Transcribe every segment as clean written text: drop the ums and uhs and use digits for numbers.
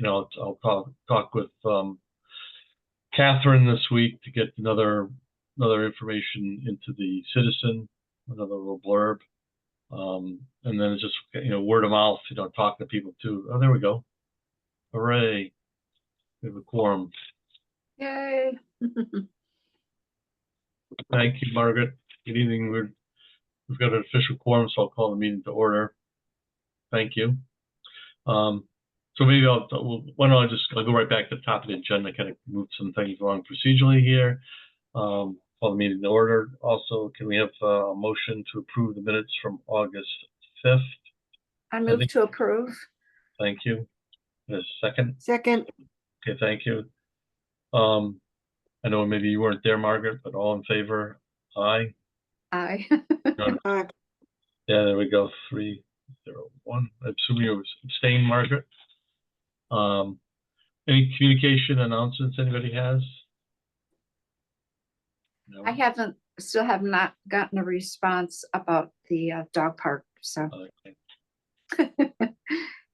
I'll talk with Catherine this week to get another information into the Citizen, another little blurb. And then it's just, word of mouth, talking to people too. Oh, there we go. Hooray. We have a quorum. Yay. Thank you, Margaret. Good evening. We've got an official quorum, so I'll call the meeting to order. Thank you. So maybe I'll go right back to the top of the agenda, kind of move some things along procedurally here. Call the meeting to order. Also, can we have a motion to approve the minutes from August 5th? I move to approve. Thank you. A second? Second. Okay, thank you. I know maybe you weren't there, Margaret, but all in favor? Aye. Aye. Aye. Yeah, there we go. 3-0-1. I assume you abstain, Margaret. Any communication announcements anybody has? No? I still have not gotten a response about the dog park, so Okay.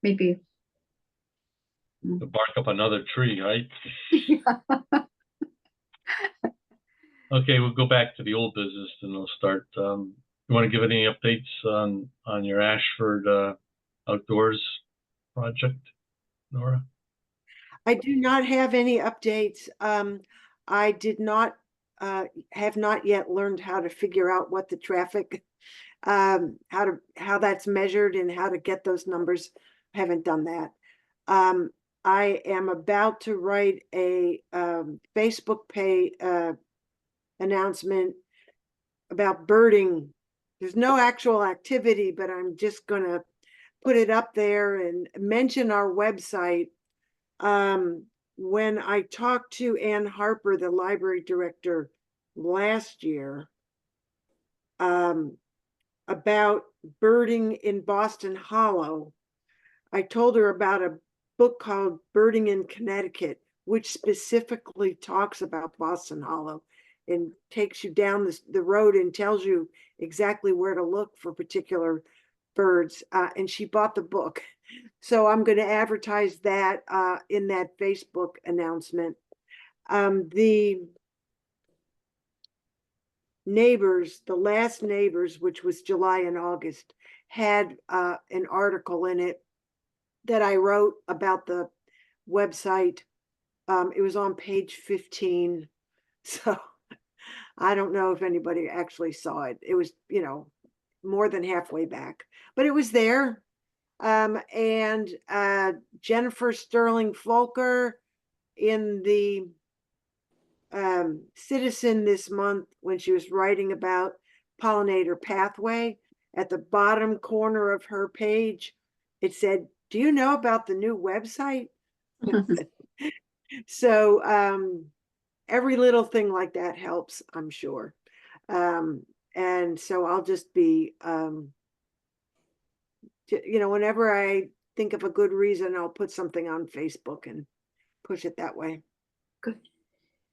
maybe. To bark up another tree, right? Okay, we'll go back to the old business and we'll start. You want to give any updates on your Ashford outdoors project, Nora? I do not have any updates. I did not have not yet learned how to figure out what the traffic, how that's measured and how to get those numbers. Haven't done that. I am about to write a Facebook page announcement about birding. There's no actual activity, but I'm just gonna put it up there and mention our website. When I talked to Ann Harper, the library director last year, about birding in Boston Hollow, I told her about a book called Birding in Connecticut, which specifically talks about Boston Hollow and takes you down the road and tells you exactly where to look for particular birds. And she bought the book. So I'm going to advertise that in that Facebook announcement. The neighbors, the last neighbors, which was July and August, had an article in it that I wrote about the website. It was on page 15. So I don't know if anybody actually saw it. It was, more than halfway back, but it was there. And Jennifer Sterling Folker in the Citizen this month, when she was writing about Pollinator Pathway, at the bottom corner of her page, it said, "Do you know about the new website?" So every little thing like that helps, I'm sure. And so I'll just be, whenever I think of a good reason, I'll put something on Facebook and push it that way. Good.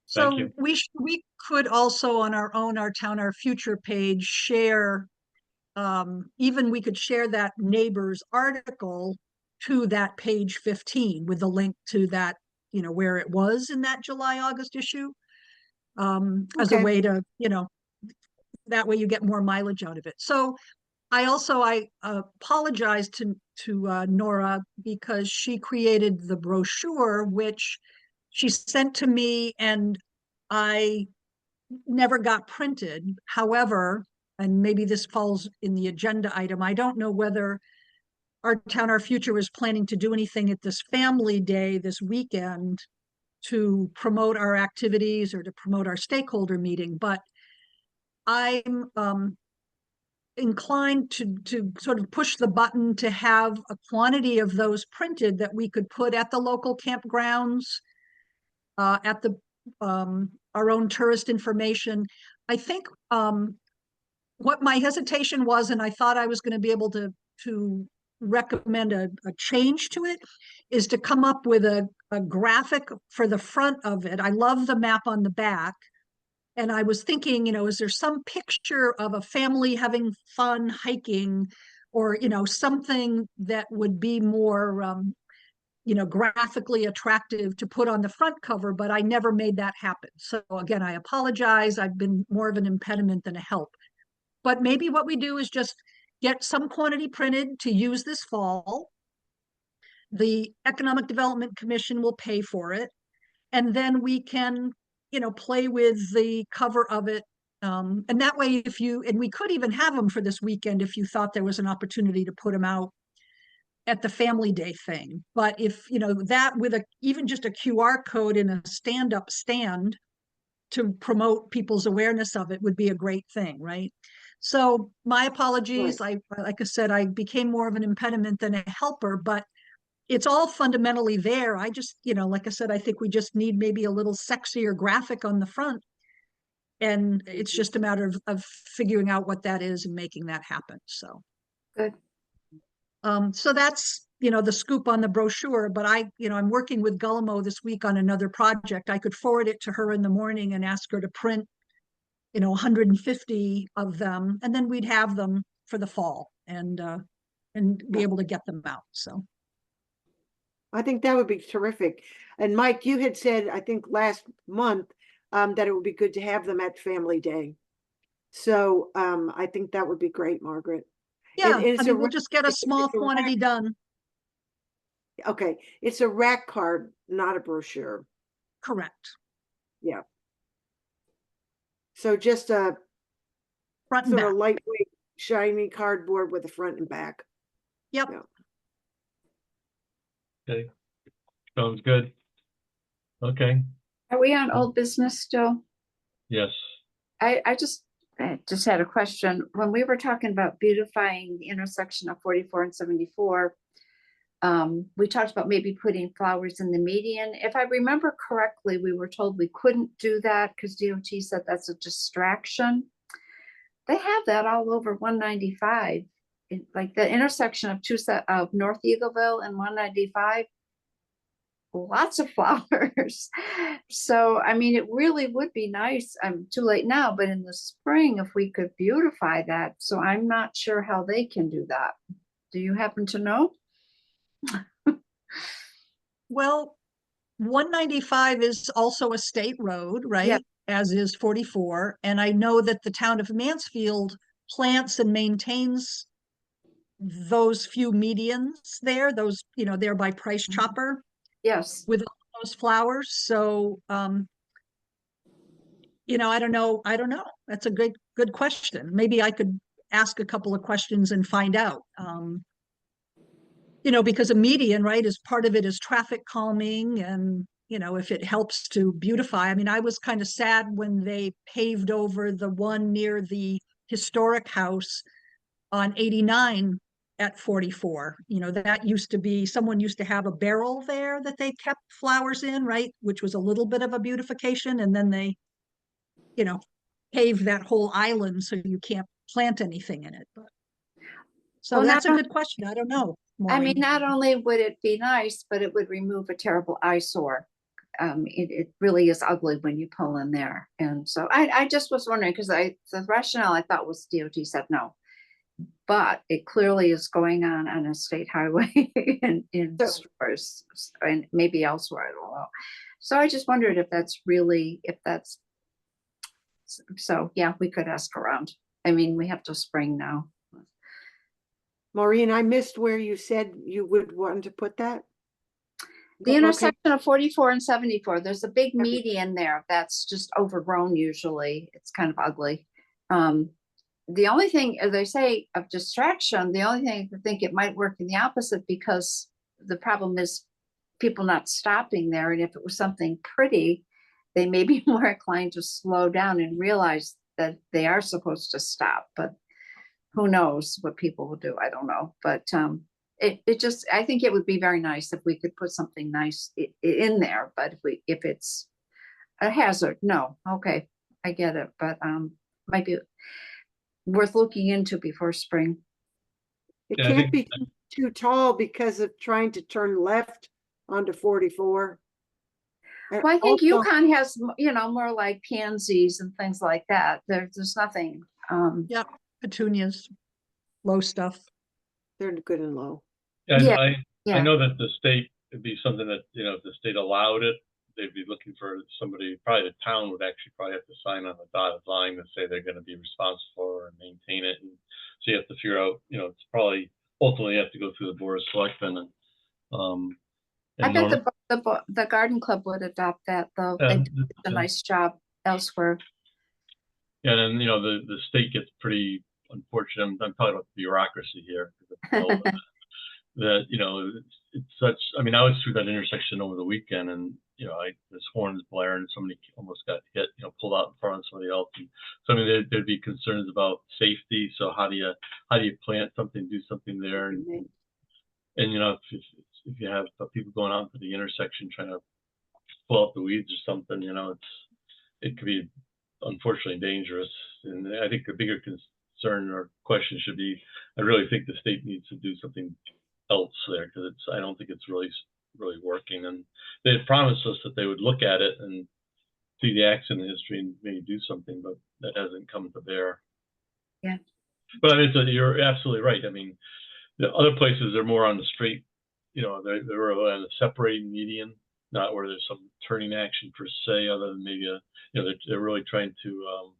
So we could also on our own, Our Town, Our Future page share, even we could share that neighbor's article to that page 15 with the link to that, where it was in that July-August issue, as a way to, that way you get more mileage out of it. So I apologize to Nora, because she created the brochure, which she sent to me and I never got printed. However, and maybe this falls in the agenda item, I don't know whether Our Town, Our Future is planning to do anything at this family day this weekend to promote our activities or to promote our stakeholder meeting, but I'm inclined to sort of push the button to have a quantity of those printed that we could put at the local campgrounds, at the our own tourist information. I think what my hesitation was, and I thought I was going to be able to recommend a change to it, is to come up with a graphic for the front of it. I love the map on the back. And I was thinking, is there some picture of a family having fun hiking, or, something that would be more, graphically attractive to put on the front cover, but I never made that happen. So again, I apologize. I've been more of an impediment than a help. But maybe what we do is just get some quantity printed to use this fall. The Economic Development Commission will pay for it. And then we can, play with the cover of it. And that way, and we could even have them for this weekend if you thought there was an opportunity to put them out at the Family Day thing. But if, that with even just a QR code in a stand-up stand to promote people's awareness of it would be a great thing, right? So my apologies. Like I said, I became more of an impediment than a helper, but it's all fundamentally there. I just, like I said, I think we just need maybe a little sexier graphic on the front. And it's just a matter of figuring out what that is and making that happen. So Good. So that's, the scoop on the brochure, but I'm working with Gullimo this week on another project. I could forward it to her in the morning and ask her to print, 150 of them, and then we'd have them for the fall and be able to get them out. So I think that would be terrific. And Mike, you had said, I think last month, that it would be good to have them at Family Day. So I think that would be great, Margaret. yeah, And we'll just get a small quantity done. Okay, it's a rack card, not a brochure. Correct. Yeah. So just a Front and sort back. of lightweight, shiny cardboard with a front and back. Yep. Yeah. Okay, sounds good. Okay, Are we on old business still? yes. I just had a question. When we were talking about beautifying the intersection of 44 and 74, we talked about maybe putting flowers in the median. If I remember correctly, we were told we couldn't do that because DOT said that's a distraction. They have that all over 195, like the intersection of North Eagleville and 195. Lots of flowers. So, it really would be nice. I'm too late now, but in the spring, if we could beautify that. So I'm not sure how they can do that. Do you happen to know? Well, 195 is also a state road, right? Yeah. As is 44. And I know that the town of Mansfield plants and maintains those few medians there, those, there by Price Chopper. Yes. With all those flowers. So, I don't know. That's a good question. Maybe I could ask a couple of questions and find out. Because a median, right, is part of it is traffic calming, and if it helps to beautify. I was kind of sad when they paved over the one near the historic house on 89 at 44. That used to be, someone used to have a barrel there that they kept flowers in, right, which was a little bit of a beautification, and then they paved that whole island so you can't plant anything in it. But so well, that's a good question. I don't know, Maureen. not only would it be nice, but it would remove a terrible eyesore. It really is ugly when you pull in there. And so I just was wondering, because the rationale I thought was DOT said no, but it clearly is going on a state highway in stores and maybe elsewhere. I don't know. So I just wondered if that's so yeah, we could ask around. We have to spring now. Maureen, I missed where you said you would want to put that. The intersection of 44 and 74, there's a big median there that's just overgrown usually. It's kind of ugly. The only thing, as they say, of distraction, the only thing I think it might work in the opposite, because the problem is people not stopping there. And if it was something pretty, they may be more inclined to slow down and realize that they are supposed to stop. But who knows what people will do? I don't know. But it just, I think it would be very nice if we could put something nice in there. But if it's a hazard, no. Okay, I get it. But might be worth looking into before spring. It can't be too tall because of trying to turn left onto 44. Well, I think Yukon has, more like pansies and things like that. There's nothing. Yeah, petunias, low stuff. They're good and low. And Yeah, I know that the state it'd be something that, you know, if the state allowed it, they'd be looking for somebody, probably the town would actually probably have to sign on a dotted line to say they're gonna be responsible for and maintain it. And so you have to figure out, you know, it's probably ultimately you have to go through the board of selectmen and, I and bet the garden club would adopt that, though. They do a nice job elsewhere. yeah, and then, you know, the state gets pretty unfortunate. I'm talking about the bureaucracy here. That, you know, it's such, I mean, I was through that intersection over the weekend and, you know, this horns blaring, somebody almost got hit, you know, pulled out in front of somebody else. And so, I mean, there'd be concerns about safety. So how do you plant something, do something there? And, you know, if you have people going out to the intersection trying to pull out the weeds or something, you know, it could be unfortunately dangerous. And I think the bigger concern or question should be, I really think the state needs to do something else there, because I don't think it's really working. And they had promised us that they would look at it and see the accident history and maybe do something, but that hasn't come to bear. Yeah. But I mean, so you're absolutely right. I mean, the other places are more on the straight, you know, they're on a separating median, not where there's some turning action per se, other than maybe you know, they're really trying to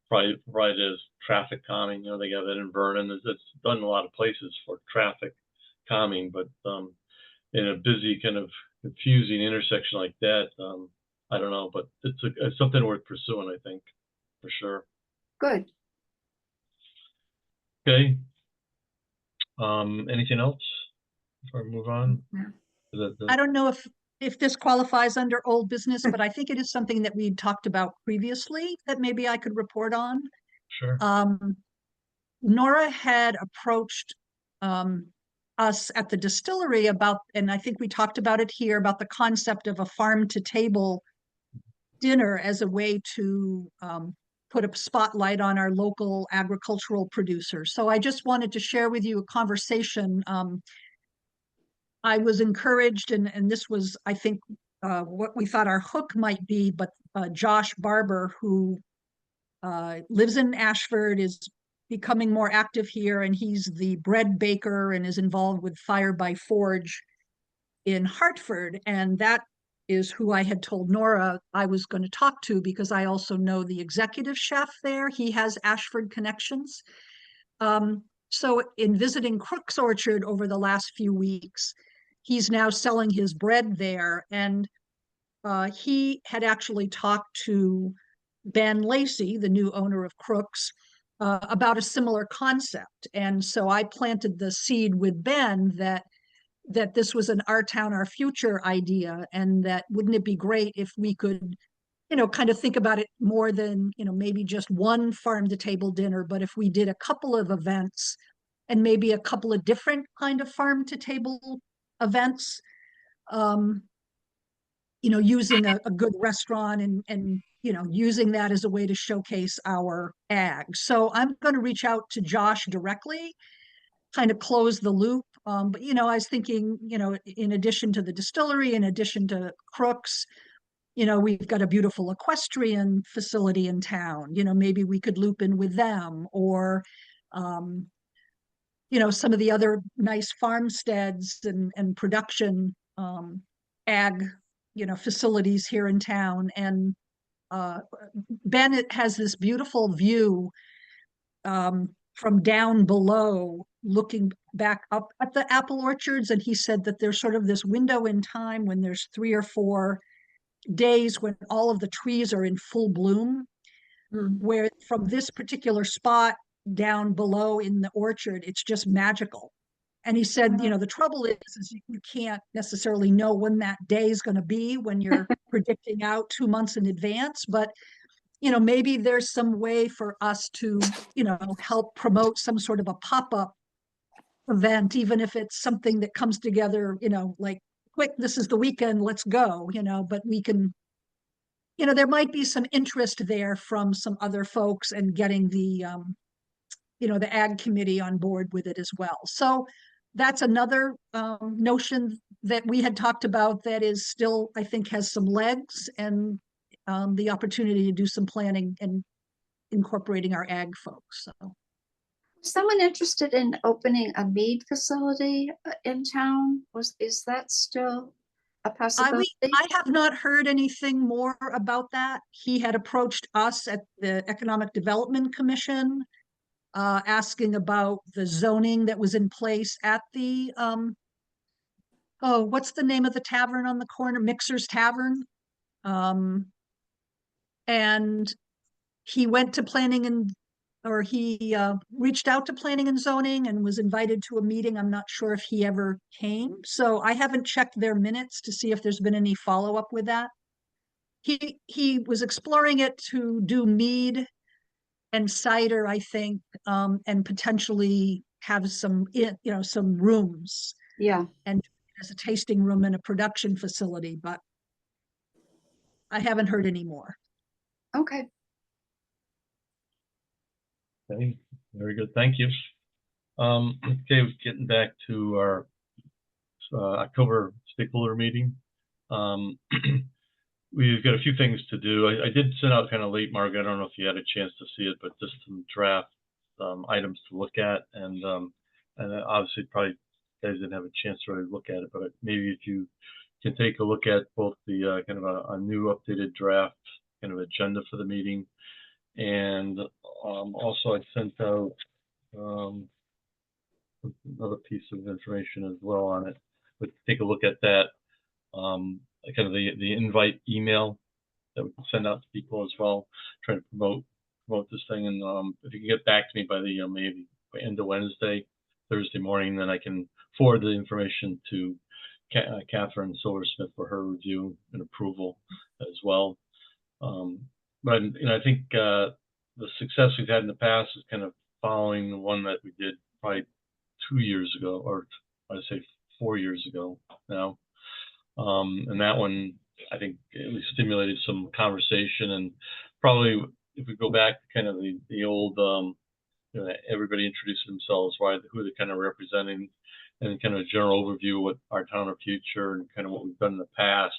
provide as traffic calming. You know, they got that in Vernon. It's done in a lot of places for traffic calming, but in a busy kind of confusing intersection like that, I don't know, but it's something worth pursuing, I think, for sure. Good. Okay. Anything else before we move on? Yeah. I don't know if this qualifies under old business, but I think it is something that we talked about previously that maybe I could report on. Sure. Nora had approached us at the distillery about, and I think we talked about it here, about the concept of a farm to table dinner as a way to put a spotlight on our local agricultural producers. So I just wanted to share with you a conversation. I was encouraged, and this was, I think, what we thought our hook might be, but Josh Barber, who lives in Ashford, is becoming more active here, and he's the bread baker and is involved with Fire by Forge in Hartford. And that is who I had told Nora I was going to talk to, because I also know the executive chef there. He has Ashford connections. So in visiting Crook's Orchard over the last few weeks, he's now selling his bread there. And he had actually talked to Ben Lacey, the new owner of Crook's, about a similar concept. And so I planted the seed with Ben that this was an Our Town, Our Future idea, and that wouldn't it be great if we could, you know, kind of think about it more than, you know, maybe just one farm to table dinner, but if we did a couple of events and maybe a couple of different kind of farm to table events, you know, using a good restaurant and you know, using that as a way to showcase our ag. So I'm going to reach out to Josh directly, kind of close the loop. But, you know, I was thinking, you know, in addition to the distillery, in addition to Crook's, you know, we've got a beautiful equestrian facility in town. You know, maybe we could loop in with them, or, you know, some of the other nice farmsteads and production ag, you know, facilities here in town. And Bennett has this beautiful view from down below, looking back up at the apple orchards. And he said that there's sort of this window in time when there's 3 or 4 days when all of the trees are in full bloom, where from this particular spot down below in the orchard, it's just magical. And he said, you know, the trouble is you can't necessarily know when that day is going to be when you're predicting out 2 months in advance. But, you know, maybe there's some way for us to, you know, help promote some sort of a pop-up event, even if it's something that comes together, you know, like, quick, this is the weekend, let's go, you know, but we can, you know, there might be some interest there from some other folks and getting the, you know, the ag committee on board with it as well. So that's another notion that we had talked about that is still, I think, has some legs, and the opportunity to do some planning and incorporating our ag folks. So, someone interested in opening a mead facility in town? Is that still a possibility? I have not heard anything more about that. He had approached us at the Economic Development Commission, asking about the zoning that was in place at the, oh, what's the name of the tavern on the corner? Mixer's Tavern. And he went to planning and, or he reached out to planning and zoning and was invited to a meeting. I'm not sure if he ever came. So I haven't checked their minutes to see if there's been any follow-up with that. He was exploring it to do mead and cider, I think, and potentially have some, some rooms Yeah, and as a tasting room and a production facility, but I haven't heard any more. okay. Okay, very good. Thank you. Okay, getting back to our October stakeholder meeting. We've got a few things to do. I did send out kind of late, Margaret. I don't know if you had a chance to see it, but just some draft items to look at, and obviously probably you guys didn't have a chance to really look at it, but maybe if you can take a look at both the kind of a new updated draft kind of agenda for the meeting, and also I sent out another piece of information as well on it. But take a look at that, kind of the invite email that we can send out to people as well, trying to promote this thing. And if you can get back to me by the maybe by end of Wednesday, Thursday morning, then I can forward the information to Catherine Silversmith for her review and approval as well. But I think the success we've had in the past is kind of following the one that we did probably 2 years ago, or I'd say 4 years ago now. And that one, I think, at least stimulated some conversation. And probably if we go back to kind of the old, everybody introduced themselves, who they're kind of representing, and kind of a general overview of what our town of future and kind of what we've done in the past,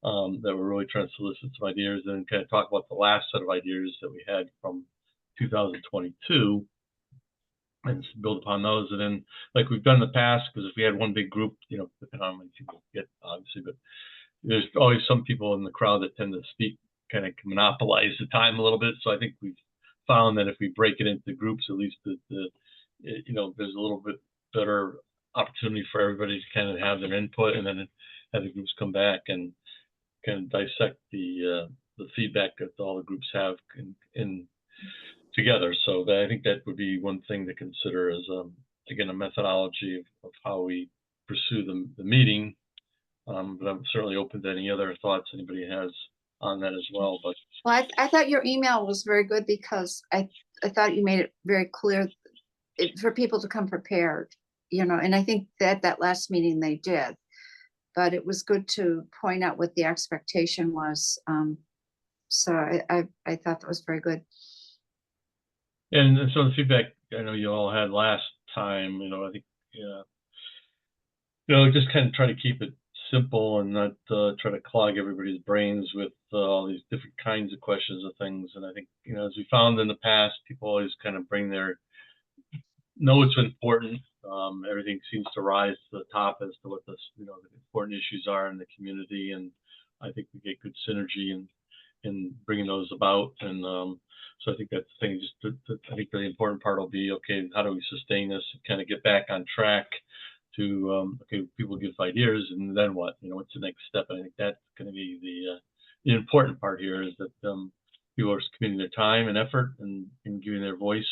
that we're really trying to solicit some ideas and kind of talk about the last set of ideas that we had from 2022 and build upon those. And then, like we've done in the past, because if we had one big group, depending on how many people get, obviously, but there's always some people in the crowd that tend to speak, kind of monopolize the time a little bit. So I think we've found that if we break it into groups, at least there's a little bit better opportunity for everybody to kind of have their input, and then have the groups come back and kind of dissect the feedback that all the groups have in together. So I think that would be one thing to consider as again, a methodology of how we pursue the meeting. But I'm certainly open to any other thoughts anybody has on that as well. But Well, I thought your email was very good because I thought you made it very clear for people to come prepared, and I think that last meeting they did, but it was good to point out what the expectation was. So I thought that was very good. And so the feedback I know you all had last time, I think, just kind of try to keep it simple and not try to clog everybody's brains with all these different kinds of questions or things. And I think, as we found in the past, people always kind of bring know it's important. Everything seems to rise to the top as to what the important issues are in the community. And I think we get good synergy in bringing those about. And so I think that's the thing. I think the important part will be, okay, how do we sustain this and kind of get back on track to, okay, people give ideas, and then what? What's the next step? And I think that's going to be the important part here, is that people are committing their time and effort and giving their voice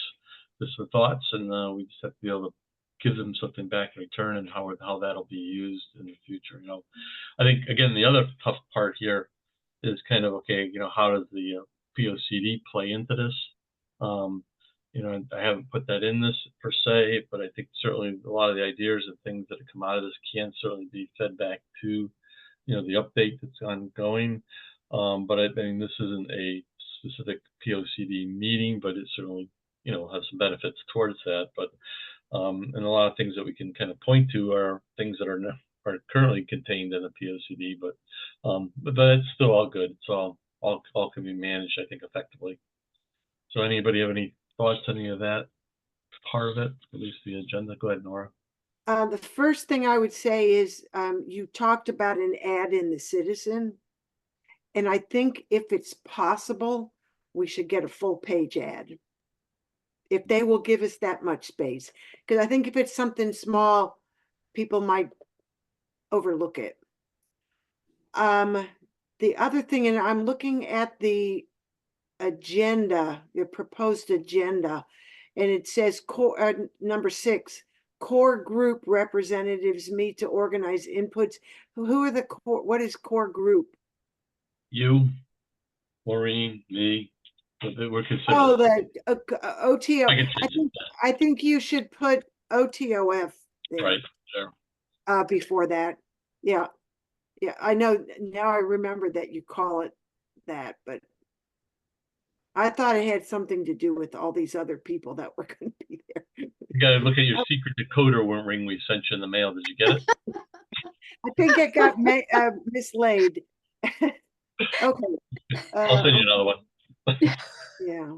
to some thoughts, and we just have to be able to give them something back in return, and how that'll be used in the future. I think, again, the other tough part here is kind of, okay, how does the POCD play into this? I haven't put that in this per se, but I think certainly a lot of the ideas and things that have come out of this can certainly be fed back to, the update that's ongoing. But I mean, this isn't a specific POCD meeting, but it certainly, has some benefits towards that. But and a lot of things that we can kind of point to are things that are currently contained in the POCD, but it's still all good. It's all can be managed, I think, effectively. So anybody have any thoughts on any of that part of it, at least the agenda? Go ahead, Nora. The first thing I would say is, you talked about an ad in the Citizen. And I think if it's possible, we should get a full page ad. If they will give us that much space, because I think if it's something small, people might overlook it. The other thing, and I'm looking at the agenda, the proposed agenda, and it says core, number 6, core group representatives meet to organize inputs. Who are the core? What is core group? You, Maureen, me, we're considered. Oh, the OTO. I can change it. I think you should put OTOF there. Right, there. Before that. Yeah. Yeah, I know now I remember that you call it that, but I thought it had something to do with all these other people that were going to be there. You gotta look at your secret decoder ring we sent you in the mail. Did you get it? I think it got mislaid. Okay. I'll send you another one. Yeah.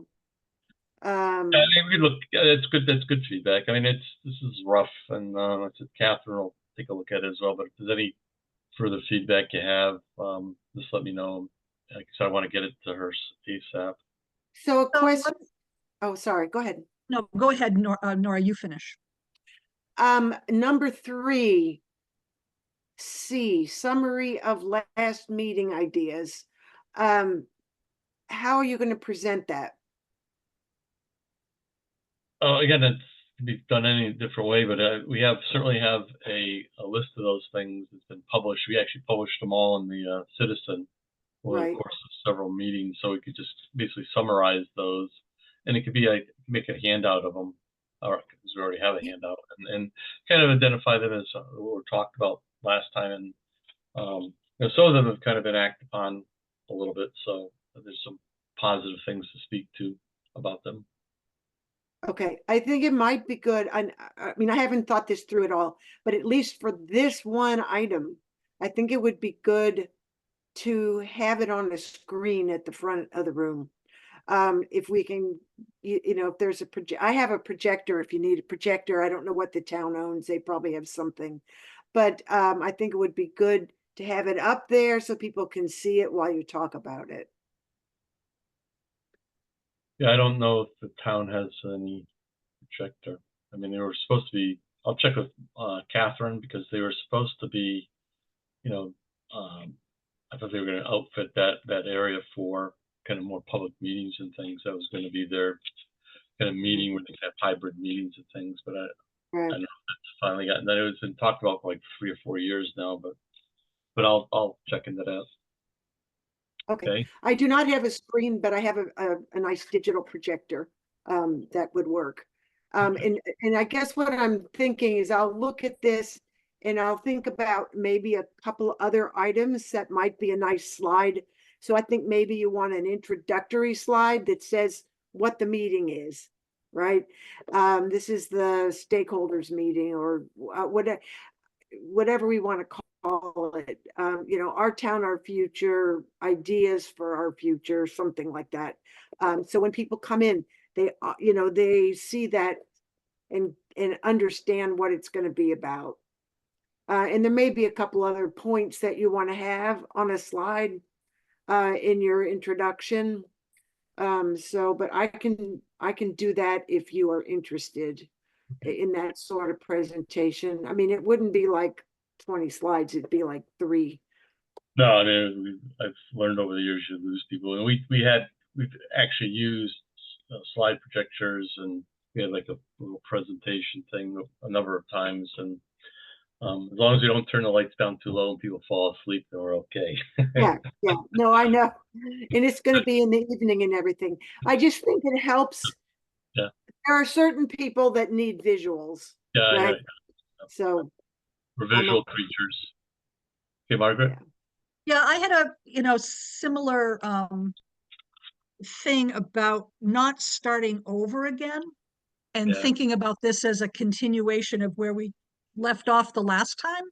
I mean, we look. That's good. That's good feedback. I mean, this is rough, and I said Catherine will take a look at it as well. But if there's any further feedback you have, just let me know. Because I want to get it to her ASAP. So a question. Oh, sorry. Go ahead. No, go ahead, Nora, you finish. Number 3, C, summary of last meeting ideas. How are you going to present that? Again, it can be done any different way, but we certainly have a list of those things that's been published. We actually published them all in the Citizen over the course of several meetings, so we could just basically summarize those, and it could be make a handout of them, or because we already have a handout, and kind of identify them as what we talked about last time, and some of them have kind of been acted upon a little bit, so there's some positive things to speak to about them. Okay, I think it might be good. I mean, I haven't thought this through at all, but at least for this one item, I think it would be good to have it on the screen at the front of the room. If we can, if there's I have a projector. If you need a projector, I don't know what the town owns. They probably have something, but I think it would be good to have it up there so people can see it while you talk about it. Yeah, I don't know if the town has any projector. I mean, they were supposed to be. I'll check with Catherine, because they were supposed to be, I thought they were going to outfit that area for kind of more public meetings and things. That was going to be their kind of meeting where they have hybrid meetings and things. But I don't know if it's finally gotten that. It was been talked about for like 3 or 4 years now, but I'll check into that. Okay. I do not have a screen, but I have a nice digital projector that would work. And I guess what I'm thinking is I'll look at this and I'll think about maybe a couple other items that might be a nice slide. So I think maybe you want an introductory slide that says what the meeting is, right? This is the stakeholders meeting, or whatever we want to call it. Our town, our future, ideas for our future, something like that. So when people come in, they see that and understand what it's going to be about. And there may be a couple other points that you want to have on a slide in your introduction. But I can do that if you are interested in that sort of presentation. I mean, it wouldn't be like 20 slides, it'd be like 3. No, I mean, I've learned over the years you lose people, and we've actually used slide projectors, and we had like a little presentation thing a number of times, and as long as we don't turn the lights down too low and people fall asleep, then we're okay. Yeah, no, I know, and it's going to be in the evening and everything. I just think it helps. Yeah, there are certain people that need visuals. Yeah, right? So we're visual creatures. Okay, Margaret. Yeah, I had a similar thing about not starting over again, and thinking about this as a continuation of where we left off the last time.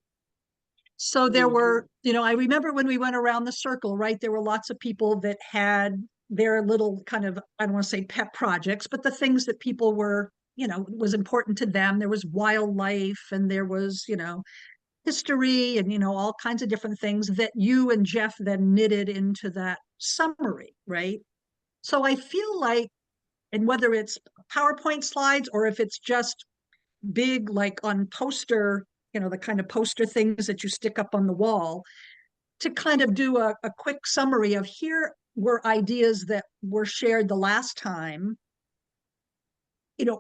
So there were, I remember when we went around the circle, right? There were lots of people that had their little kind of, I don't want to say pet projects, but the things that people were was important to them. There was wildlife and there was, history and, all kinds of different things that you and Jeff then knitted into that summary, right? So I feel like, and whether it's PowerPoint slides or if it's just big, like on poster, the kind of poster things that you stick up on the wall, to kind of do a quick summary of here were ideas that were shared the last time.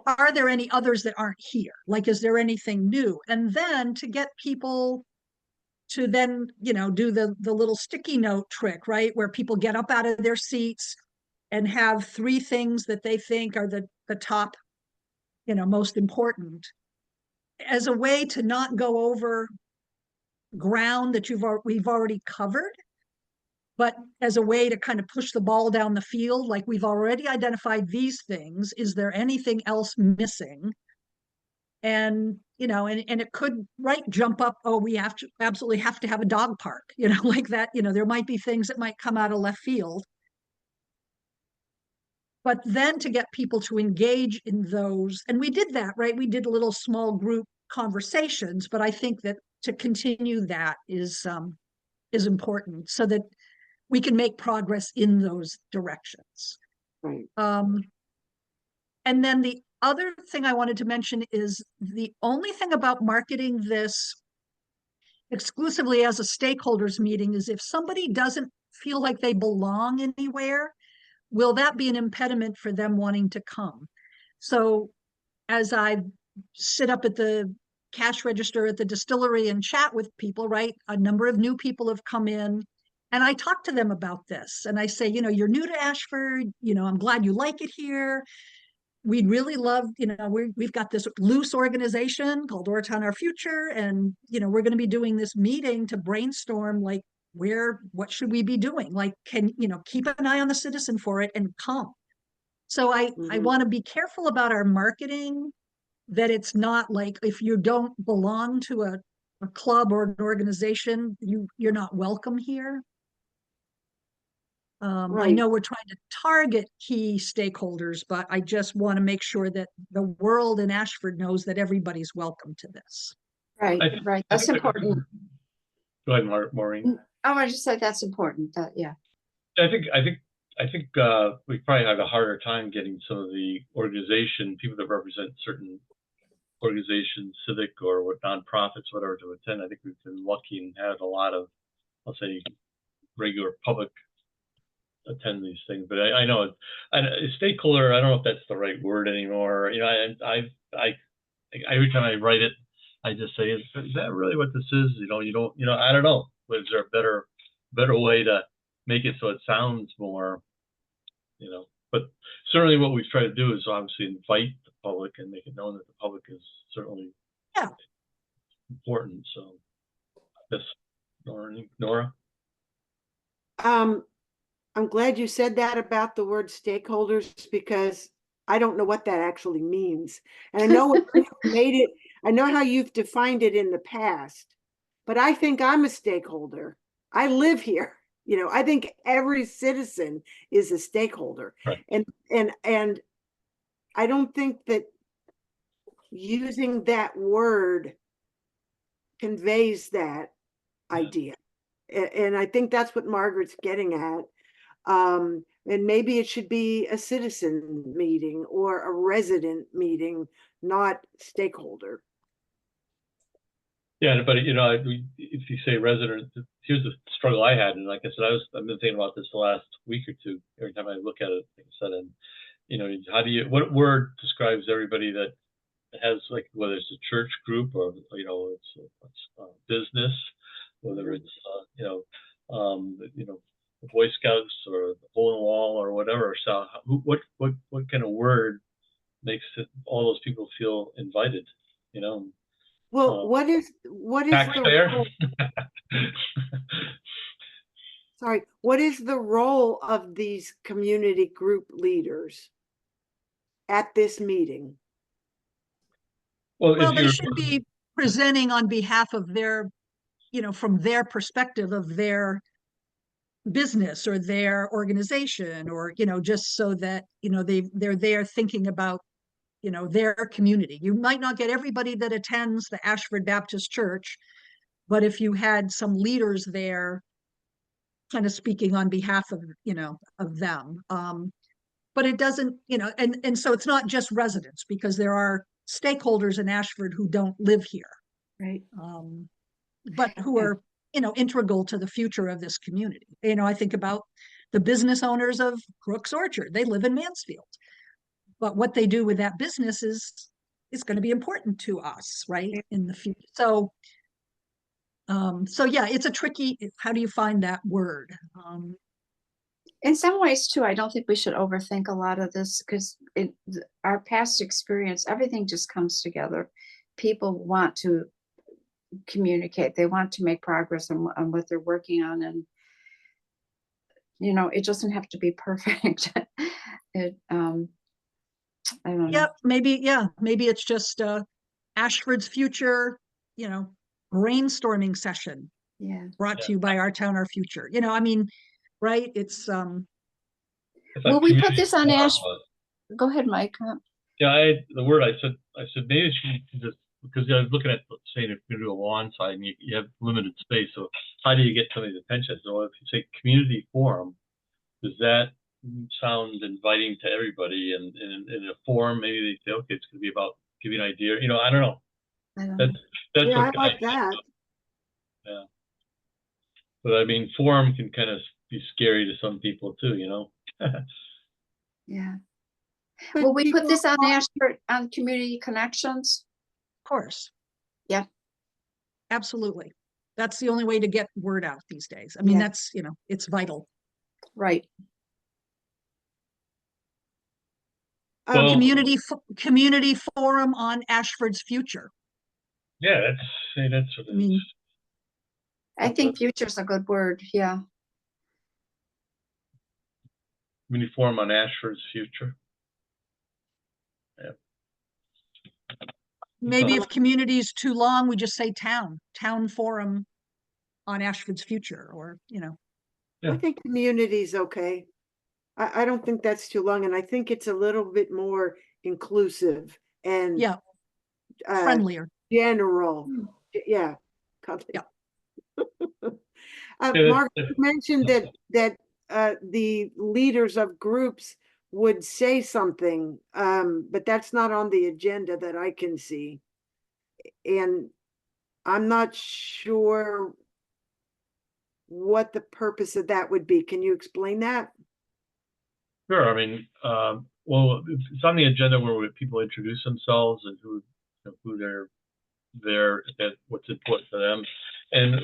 Are there any others that aren't here? Like, is there anything new? And then to get people to then, do the little sticky note trick, right? Where people get up out of their seats and have 3 things that they think are the top, most important, as a way to not go over ground that we've already covered, but as a way to kind of push the ball down the field. Like, we've already identified these things. Is there anything else missing? And, and it could, right, jump up, oh, we absolutely have to have a dog park, like that. There might be things that might come out of left field. But then to get people to engage in those, and we did that, right? We did a little small group conversations, but I think that to continue that is important so that we can make progress in those directions. Right. And then the other thing I wanted to mention is the only thing about marketing this exclusively as a stakeholders meeting is if somebody doesn't feel like they belong anywhere, will that be an impediment for them wanting to come? So as I sit up at the cash register at the distillery and chat with people, right, a number of new people have come in. And I talk to them about this and I say, you're new to Ashford, I'm glad you like it here. We'd really love, we've got this loose organization called Ortown Our Future. And, we're going to be doing this meeting to brainstorm, like, what should we be doing? Like, keep an eye on the citizen for it and come. So I want to be careful about our marketing, that it's not like if you don't belong to a club or an organization, you're not welcome here. I know we're trying to target key stakeholders, but I just want to make sure that the world in Ashford knows that everybody's welcome to this. Right, right. That's important. Go ahead, Maureen. I just said that's important. Yeah. I think we probably have a harder time getting some of the people that represent certain organizations, civic or what nonprofits, whatever, to attend. I think we've been lucky and had a lot of, I'll say, regular public attend these things. But I know stakeholder, I don't know if that's the right word anymore. Every time I write it, I just say, is that really what this is? I don't know. Is there a better way to make it so it sounds more, but certainly what we've tried to do is obviously invite the public and make it known that the public is certainly important. So yes, Nora. I'm glad you said that about the word stakeholders, because I don't know what that actually means. And I know I know how you've defined it in the past, but I think I'm a stakeholder. I live here. I think every citizen is a stakeholder. Right. And I don't think that using that word conveys that idea. And I think that's what Margaret's getting at. And maybe it should be a citizen meeting or a resident meeting, not stakeholder. Yeah, but if you say resident, here's the struggle I had, and like I said, I've been thinking about this the last week or two. Every time I look at it, like I said, and what word describes everybody that has, like, whether it's a church group or it's business, whether it's the Boy Scouts or the Hole in the Wall or whatever. So what kind of word makes all those people feel invited? Well, what is taxpayer? Sorry, what is the role of these community group leaders at this meeting? Well, they should be presenting on behalf of their, from their perspective of their business or their organization, or just so that they're there thinking about you know, their community. You might not get everybody that attends the Ashford Baptist Church, but if you had some leaders there kind of speaking on behalf of, you know, of them. But it doesn't, you know, and so it's not just residents, because there are stakeholders in Ashford who don't live here, Right. but who are, you know, integral to the future of this community. You know, I think about the business owners of Crooks Orchard. They live in Mansfield, but what they do with that business is going to be important to us, right, in the future. So yeah, it's a tricky, how do you find that word? In some ways too, I don't think we should overthink a lot of this, because our past experience, everything just comes together. People want to communicate, they want to make progress on what they're working on, and you know, it doesn't have to be perfect. I don't know. Yep, maybe it's just Ashford's future, you know, brainstorming session Yeah. brought to you by Our Town, Our Future. You know, I mean, right? It's Will we put this on Ashford? Go ahead, Mike. Yeah, the word I said maybe she just, because I was looking at saying if you do a lawn side and you have limited space, so how do you get somebody's attention? So if you say community forum, does that sound inviting to everybody? And in a forum, maybe they say, okay, it's going to be about giving an idea. You know, I don't know. That's Yeah, what I like that. Yeah. But I mean, forum can kind of be scary to some people too, you know? Yeah. But Will we put people this on Ashford, on Community Connections? of course. Yeah. Absolutely. That's the only way to get word out these days. I mean, that's, you know, it's vital. Right. Well, Community forum on Ashford's future. yeah, that's what it is. I think future's a good word. Yeah. Community forum on Ashford's future. Yeah. Maybe if community is too long, we just say town forum on Ashford's future, or, you know. Yeah. I think community's okay. I don't think that's too long, and I think it's a little bit more inclusive and friendlier. General. Yeah. Yeah. Mark, you mentioned that the leaders of groups would say something, but that's not on the agenda that I can see. And I'm not sure what the purpose of that would be. Can you explain that? Sure. I mean, well, it's on the agenda where people introduce themselves and who they're what's important to them. And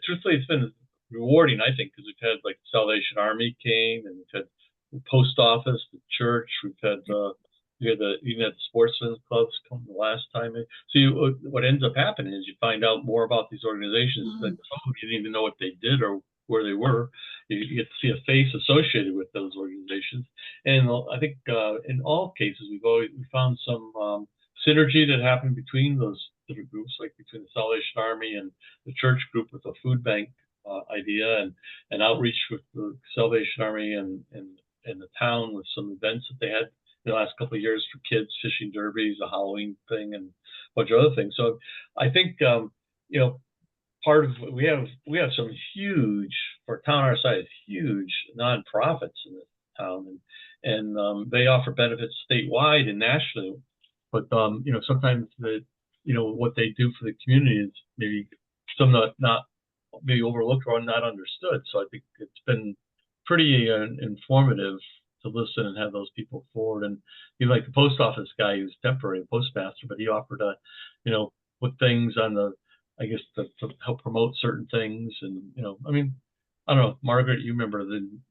truthfully, it's been rewarding, I think, because we've had like Salvation Army came, and we've had the post office, the church, we had even at the sportsmen's clubs come the last time. So what ends up happening is you find out more about these organizations that you didn't even know what they did or where they were. You get to see a face associated with those organizations. And I think in all cases, we found some synergy that happened between those different groups, like between the Salvation Army and the church group with the food bank idea, and outreach with the Salvation Army and the town with some events that they had in the last couple of years for kids, fishing derbies, a Halloween thing, and a bunch of other things. So I think you know, part of we have some huge, for a town our size, huge nonprofits in this town, and they offer benefits statewide and nationally. But you know, sometimes what they do for the community is maybe some not maybe overlooked or not understood. So I think it's been pretty informative to listen and have those people forward. And even like the post office guy, who's temporary postmaster, but he offered to, put things on the, I guess, to help promote certain things. And I mean, I don't know, Margaret, you remember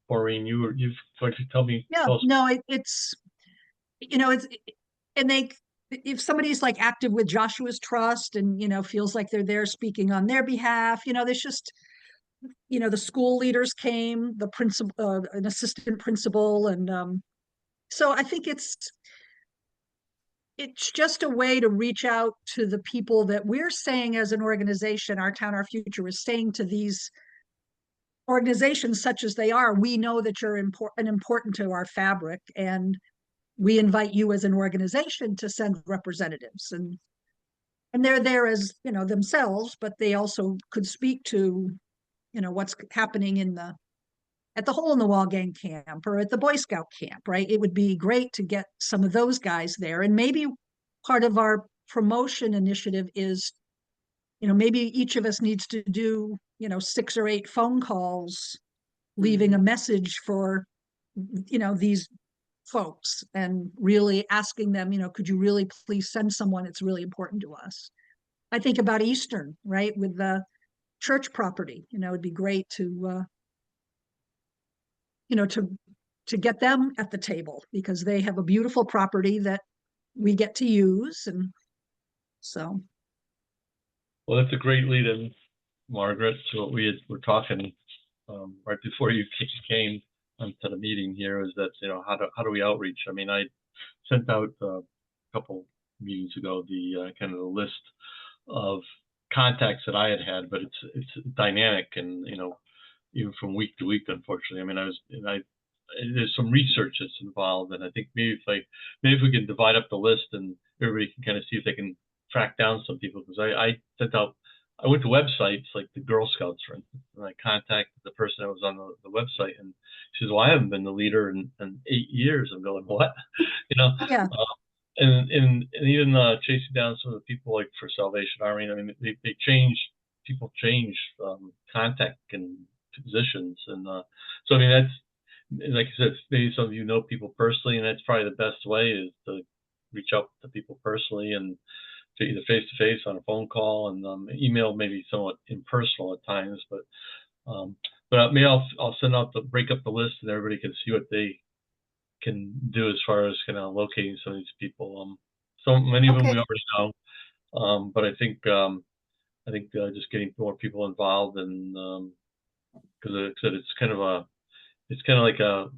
Maureen, you've going to tell me. Yeah, no, it's and if somebody's like active with Joshua's Trust and feels like they're there speaking on their behalf, there's just the school leaders came, the principal, an assistant principal, and so I think it's just a way to reach out to the people that we're saying as an organization, Our Town, Our Future, is saying to these organizations, such as they are, we know that you're important to our fabric, and we invite you as an organization to send representatives, and they're there as, you know, themselves, but they also could speak to, you know, what's happening at the Hole in the Wall gang camp or at the Boy Scout camp, right? It would be great to get some of those guys there. And maybe part of our promotion initiative is, you know, maybe each of us needs to do, you know, 6 or 8 phone calls, leaving a message for, you know, these folks and really asking them, you know, could you really please send someone? It's really important to us. I think about Eastern, right? With the church property, you know, it'd be great to, you know, to get them at the table because they have a beautiful property that we get to use. And so. Well, that's a great lead in, Margaret, to what were talking right before you came onto the meeting here, is that, you know, how do we outreach? I mean, I sent out a couple meetings ago the kind of the list of contacts that I had, but it's dynamic, and, you know, even from week to week, unfortunately. I mean, there's some research that's involved, and I think maybe if we can divide up the list and everybody can kind of see if they can track down some people, because I went to websites like the Girl Scouts, for instance, and I contacted the person that was on the website, and she says, "Well, I haven't been the leader in 8 years." I'm going, "What?" You know? Yeah. And even chasing down some of the people like for Salvation Army. I mean, people change contact and positions, and so I mean, that's, like I said, maybe some of you know people personally, and that's probably the best way, is to reach out to people personally, and to either face to face on a phone call, and email maybe somewhat impersonal at times, but maybe I'll send out break up the list, and everybody can see what they can do as far as kind of locating some of these people. So many of them we Okay. already know, but I think just getting more people involved, and because like I said, it's kind of like a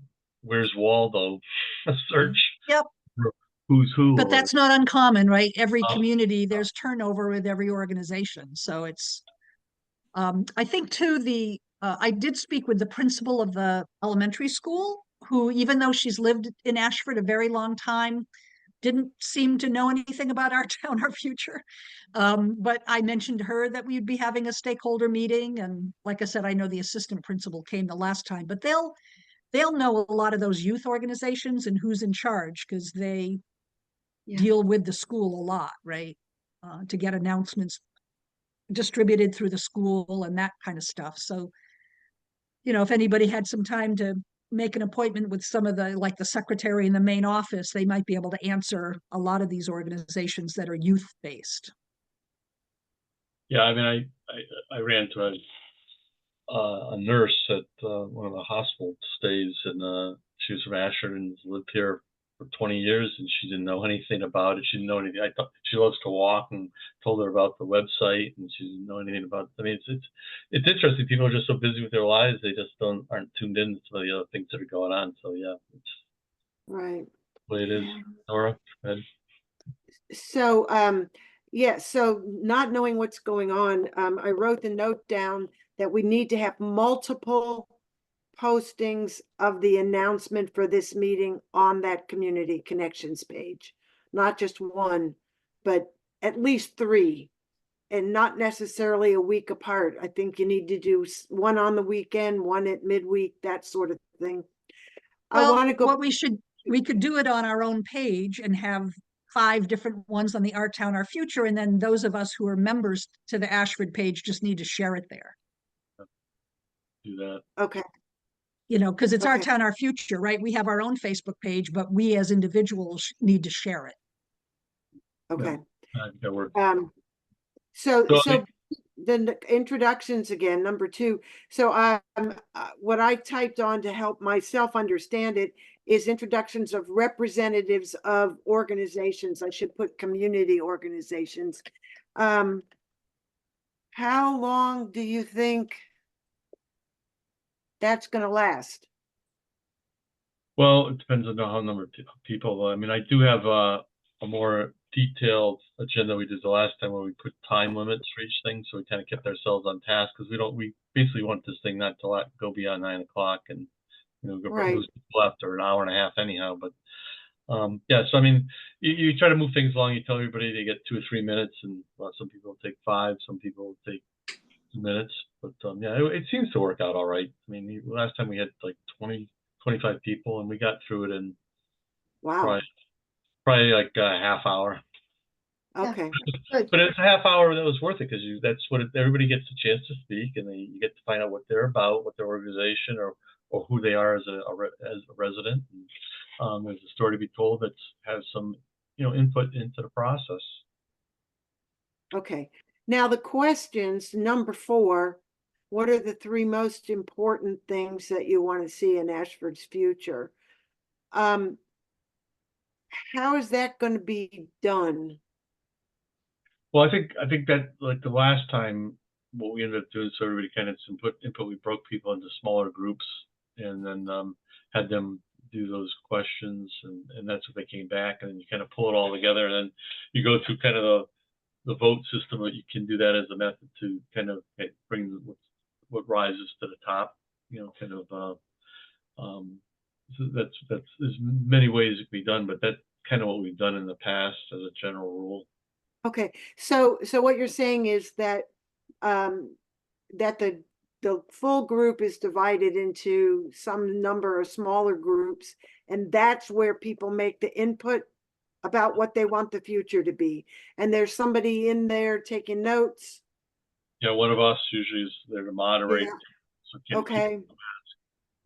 Where's Waldo search. Yep. For who's who. But that's not uncommon, right? Every Oh. community, there's turnover with every organization. So it's, I think too, I did speak with the principal of the elementary school, who, even though she's lived in Ashford a very long time, didn't seem to know anything about our town, our future. But I mentioned to her that we'd be having a stakeholder meeting. And like I said, I know the assistant principal came the last time, but they'll know a lot of those youth organizations and who's in charge, because they deal with the school a lot, right? To get announcements distributed through the school and that kind of stuff. So, you know, if anybody had some time to make an appointment with some of like the secretary in the main office, they might be able to answer a lot of these organizations that are youth based. Yeah, I mean, I ran to a nurse at one of the hospital stays, and she was from Ashford and lived here for 20 years, and she didn't know anything about it. She didn't know anything. I thought she loves to walk, and told her about the website, and she didn't know anything about it. I mean, it's interesting. People are just so busy with their lives, they just aren't tuned in to some of the other things that are going on. So yeah, it's Right. the way it is. Nora, go ahead. So, yeah, so not knowing what's going on, I wrote the note down that we need to have multiple postings of the announcement for this meeting on that community connections page, not just one, but at least 3, and not necessarily a week apart. I think you need to do one on the weekend, one at midweek, that sort of thing. Well, I want to go. what we could do it on our own page and have 5 different ones on the Our Town, Our Future, and then those of us who are members to the Ashford page just need to share it there. Do that. Okay. You know, because it's Our Okay. Town, Our Future, right? We have our own Facebook page, but we as individuals need to share it. Okay. I think that works. So So the introductions again, number 2. So what I typed on to help myself understand it is introductions of representatives of organizations. I should put community organizations. How long do you think that's going to last? Well, it depends on how number of people. I mean, I do have a more detailed agenda we did the last time, where we put time limits for each thing, so we kind of kept ourselves on task, because we basically want this thing not to go beyond 9 o'clock, and, you know, Right. lose people after an hour and a half anyhow. But Yeah, so I mean, you try to move things along. You tell everybody they get 2 or 3 minutes, and some people will take 5, some people will take 2 minutes. But yeah, it seems to work out all right. I mean, last time we had like 20, 25 people, and we got through it in Wow, probably like a half hour. okay, Good. But it's a half hour that was worth it, because that's what everybody gets a chance to speak, and you get to find out what they're about, what their organization, or who they are as a resident. And, there's a story to be told that has some input into the process. okay. Now the questions, number 4, what are the 3 most important things that you want to see in Ashford's future? How is that going to be done? Well, I think that, like the last time, what we ended up doing, so everybody kind of input. We broke people into smaller groups, and then had them do those questions, and that's what they came back, and then you kind of pull it all together, and then you go through kind of the vote system. That you can do that as a method to kind of bring what rises to the top. Kind of. So that's there's many ways it can be done, but that's kind of what we've done in the past as a general rule. Okay, so what you're saying is that that the full group is divided into some number of smaller groups, and that's where people make the input about what they want the future to be. And there's somebody in there taking notes. Yeah, one of us usually is there to moderate. Yeah. So keep Okay.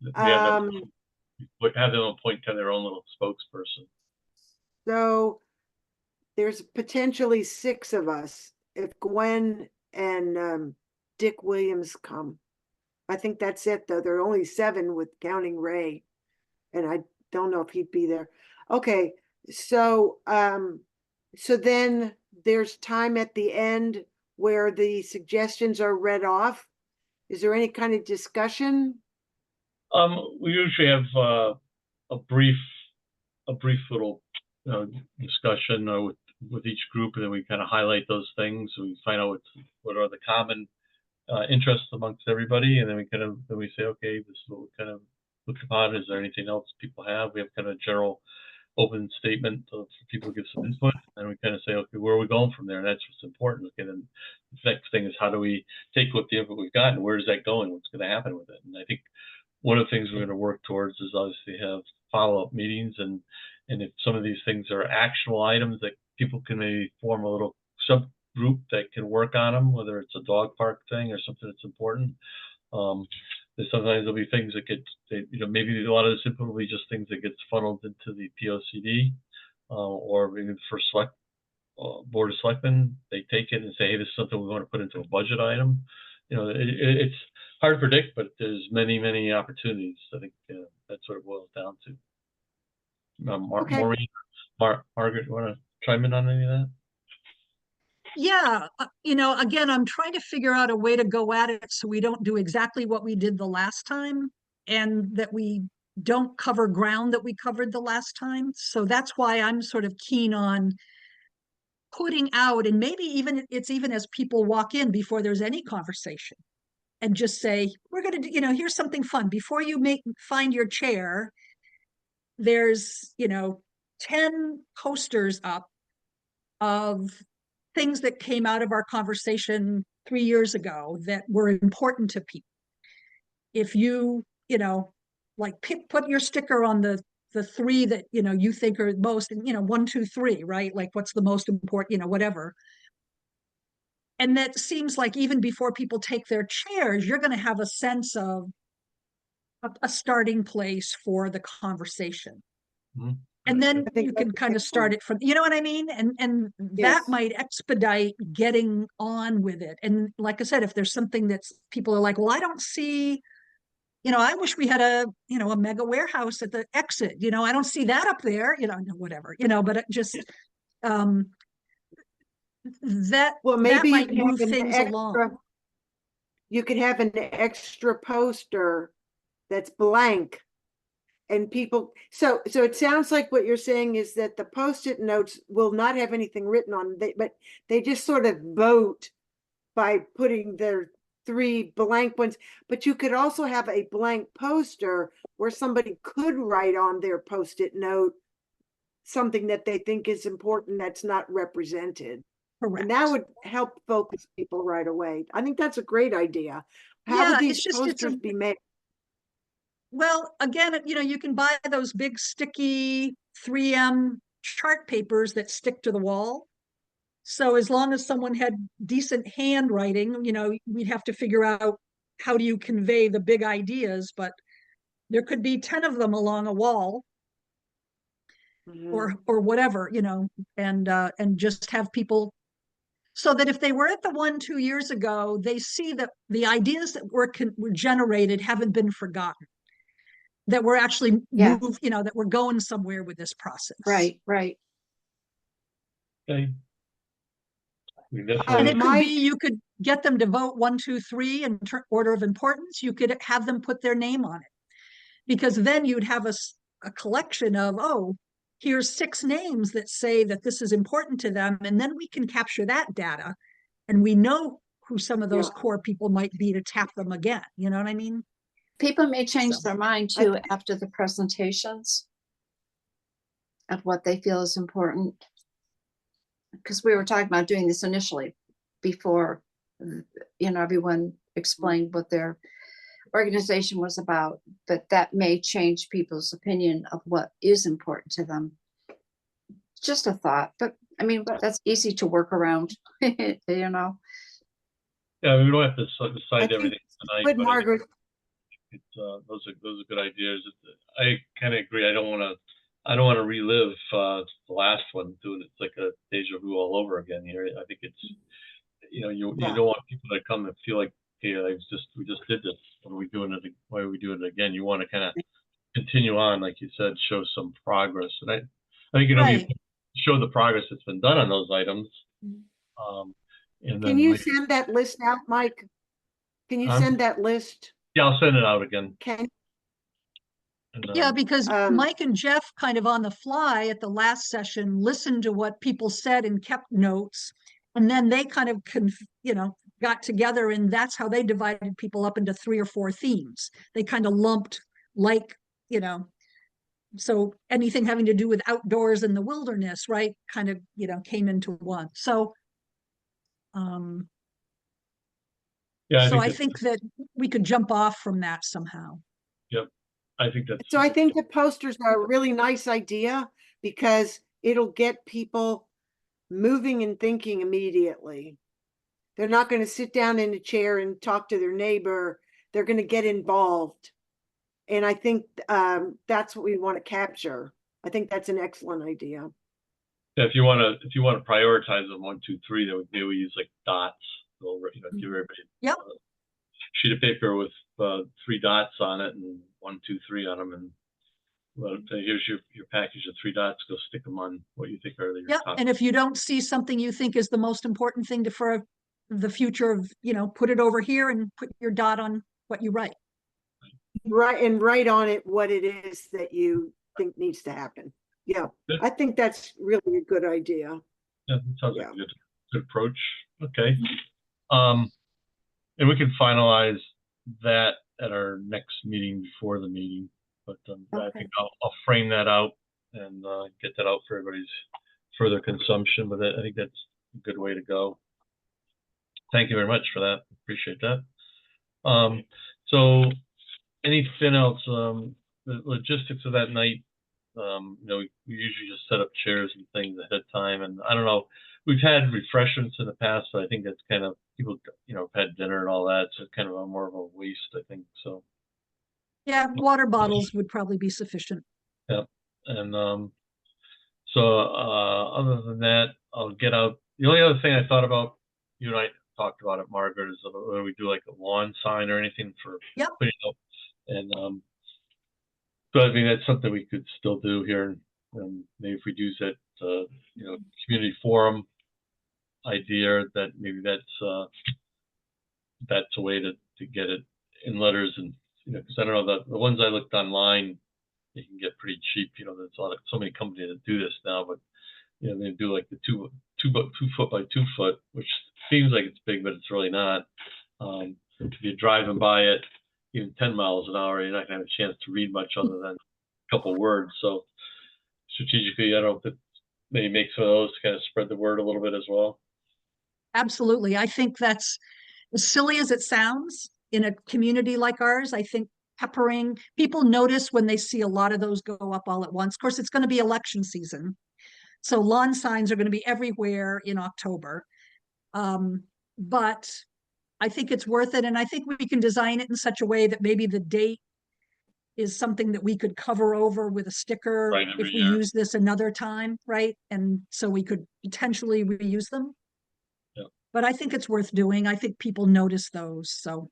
we have them appoint kind of their own little spokesperson. So there's potentially 6 of us if Gwen and Dick Williams come. I think that's it, though. There are only 7 with counting Ray, and I don't know if he'd be there. Okay, so so then there's time at the end where the suggestions are read off. Is there any kind of discussion? We usually have a brief little discussion with each group, and then we kind of highlight those things. We find out what are the common interests amongst everybody, and then we say, okay, this is what we kind of look upon. Is there anything else people have? We have kind of a general open statement for people to give some input, and we kind of say, okay, where are we going from there? And that's what's important. Okay, then the next thing is, how do we take what the input we've gotten? Where is that going? What's going to happen with it? And I think one of the things we're going to work towards is obviously have follow-up meetings, and if some of these things are actionable items, that people can maybe form a little subgroup that can work on them, whether it's a dog park thing or something that's important. Sometimes there'll be things that maybe a lot of this input will be just things that gets funneled into the POCD, or maybe for Board of Selectmen, they take it and say, hey, this is something we want to put into a budget item. It's hard to predict, but there's many opportunities. I think that's what it boils down to. Okay. Maureen, Margaret, you want to chime in on any of that? Yeah, again, I'm trying to figure out a way to go at it so we don't do exactly what we did the last time, and that we don't cover ground that we covered the last time. So that's why I'm sort of keen on putting out, and maybe it's even as people walk in before there's any conversation, and just say, we're going to, here's something fun. Before you find your chair, there's, 10 posters up of things that came out of our conversation 3 years ago that were important to people. If you, like put your sticker on the 3 that, you think are most, 1, 2, 3, right? Like what's the most important, whatever. And that seems like even before people take their chairs, you're going to have a sense of a starting place for the conversation. Mm-hmm. And then you can kind of start it from, you know what I mean? And that might expedite getting on with it. And like I said, if there's something that's people are like, well, I don't see, I wish we had a mega warehouse at the exit, I don't see that up there, whatever, but it just, that might move things along. You could have an extra poster that's blank, and people, so it sounds like what you're saying is that the Post-it notes will not have anything written on them, but they just sort of vote by putting their 3 blank ones. But you could also have a blank poster where somebody could write on their Post-it note something that they think is important that's not represented. Correct. And that would help focus people right away. I think that's a great idea. How Yeah, would these it's just- it's a- posters be made? Well, again, you can buy those big sticky 3M chart papers that stick to the wall. So as long as someone had decent handwriting, we'd have to figure out how do you convey the big ideas, but there could be 10 of them along a wall or whatever, and just have people, so that if they were at the one 2 years ago, they see that the ideas that were generated haven't been forgotten, that we're actually Yeah. that we're going somewhere with this process. Right. Okay. We And definitely, it could be you could get them to vote 1, 2, 3 in order of importance. You could have them put their name on it, because then you'd have a collection of, oh, here's 6 names that say that this is important to them. And then we can capture that data and we know who some of those core people might be to tap them again. You know what I mean? People may change So, their mind too after the presentations of what they feel is important. Because we were talking about doing this initially before, everyone explained what their organization was about, but that may change people's opinion of what is important to them. Just a thought, but I mean, that's easy to work around, yeah, we don't have to decide everything tonight. Good, But Margaret. those are good ideas. I kind of agree. I don't want to relive the last one, doing it's like a deja vu all over again here. I think it's you don't want people to come and feel like, hey, we just did this. Why are we doing it again? You want to kind of continue on, like you said, show some progress. And I think right. show the progress that's been done on those items. And Can you send that list out, Mike? Can you send that list? Yeah, I'll send it out again. Can Yeah, because Mike and Jeff kind of on the fly at the last session listened to what people said and kept notes. And then they kind of, got together, and that's how they divided people up into 3 or 4 themes. They kind of lumped, so anything having to do with outdoors and the wilderness, right, kind of, came into one. So, I think that we could jump off from that somehow. Yep. I think that's. So I think the posters are a really nice idea because it'll get people moving and thinking immediately. They're not going to sit down in a chair and talk to their neighbor. They're going to get involved. And I think that's what we want to capture. I think that's an excellent idea. Yeah, if you want to prioritize them 1, 2, 3, then maybe we use like dots. Give everybody a sheet of paper with 3 dots on it and 1, 2, 3 on them, and here's your package of 3 dots. Go stick them on what you think are your top. And if you don't see something you think is the most important thing for the future of, put it over here and put your dot on what you write. Right, and write on it what it is that you think needs to happen. Yeah, I think that's really a good idea. Yeah, that sounds like a good approach. Okay. And we can finalize that at our next meeting before the meeting, but I think I'll frame that out and get that out for everybody's further consumption. But I think that's a good way to go. Thank you very much for that. Appreciate that. So anything else? The logistics of that night. We usually just set up chairs and things ahead of time, and I don't know. We've had refreshments in the past, but I think that's kind of people, have had dinner and all that, so it's kind of more of a waste, I think. So. Yeah, water bottles would probably be sufficient. Yeah, and other than that, I'll get out. The only other thing I thought about, you and I talked about it, Margaret, is whether we do like a lawn sign or anything for putting up, and so I mean that's something we could still do here, and maybe if we use that, community forum idea, that maybe that's a way to get it in letters, and because I don't know, the ones I looked online, you can get pretty cheap. There's so many companies that do this now, but they do like the 2 foot by 2 foot, which seems like it's big, but it's really not. If you're driving by it, even 10 miles an hour, you're not gonna have a chance to read much other than a couple words. So strategically, I don't know if that maybe make some of those to kind of spread the word a little bit as well. Absolutely. I think that's, as silly as it sounds, in a community like ours, I think peppering, people notice when they see a lot of those go up all at once. Of course, it's going to be election season, so lawn signs are going to be everywhere in October. But I think it's worth it. And I think we can design it in such a way that maybe the date is something that we could cover over with a sticker Right, if every we year. use this another time, right? And so we could potentially reuse them. Yeah. But I think it's worth doing. I think people notice those. So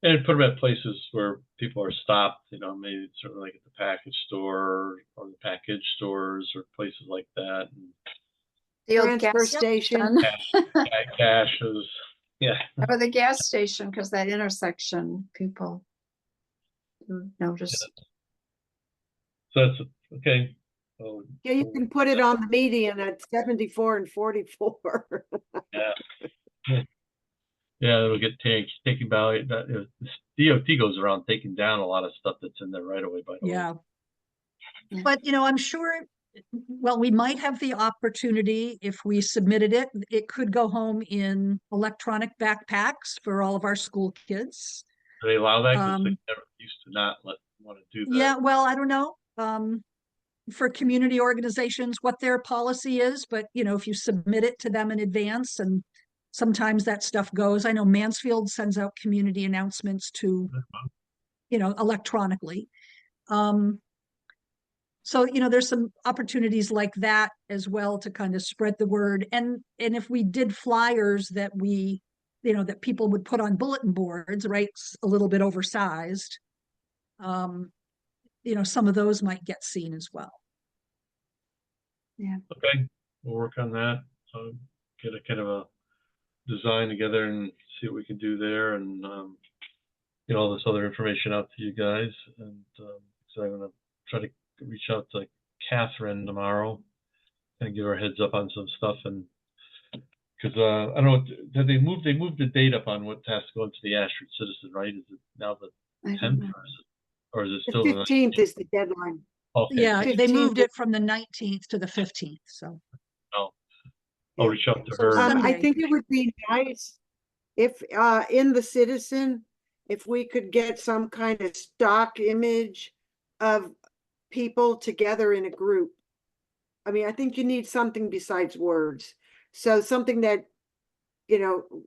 And put them at places where people are stopped, you know, maybe sort of like at the package store or the package stores or places like that. And The old Transfer gas station. station. caches. Yeah. Or the gas station, because that intersection, people do notice. So that's okay. So, Yeah, you can put it on the median at 74 and 44. yeah. Yeah, it'll get taken by that. DOT goes around taking down a lot of stuff that's in there right away. By the way. yeah. Yeah. But I'm sure, well, we might have the opportunity if we submitted it. It could go home in electronic backpacks for all of our school kids. Do they allow that? Because they never used to not want to do that. Yeah, well, I don't know. For community organizations, what their policy is, but if you submit it to them in advance, and sometimes that stuff goes. I know Mansfield sends out community announcements to, electronically. So, there's some opportunities like that as well to kind of spread the word. And if we did flyers that that people would put on bulletin boards, right, a little bit oversized, some of those might get seen as well. Yeah. Okay, we'll work on that. Get a kind of a design together and see what we can do there, and get all this other information out to you guys. And so I'm gonna try to reach out to Catherine tomorrow and give her a heads up on some stuff. And because I don't know, did they moved the date up on what has to go into the Ashford Citizen, right? Is it now the 10th, or is it The still 15th is the deadline. Okay. Yeah, they 15th. moved it from the 19th to the 15th. So I'll reach out to So her. Sunday. I think it would be nice if in the Citizen, if we could get some kind of stock image of people together in a group. I mean, I think you need something besides words. So something that,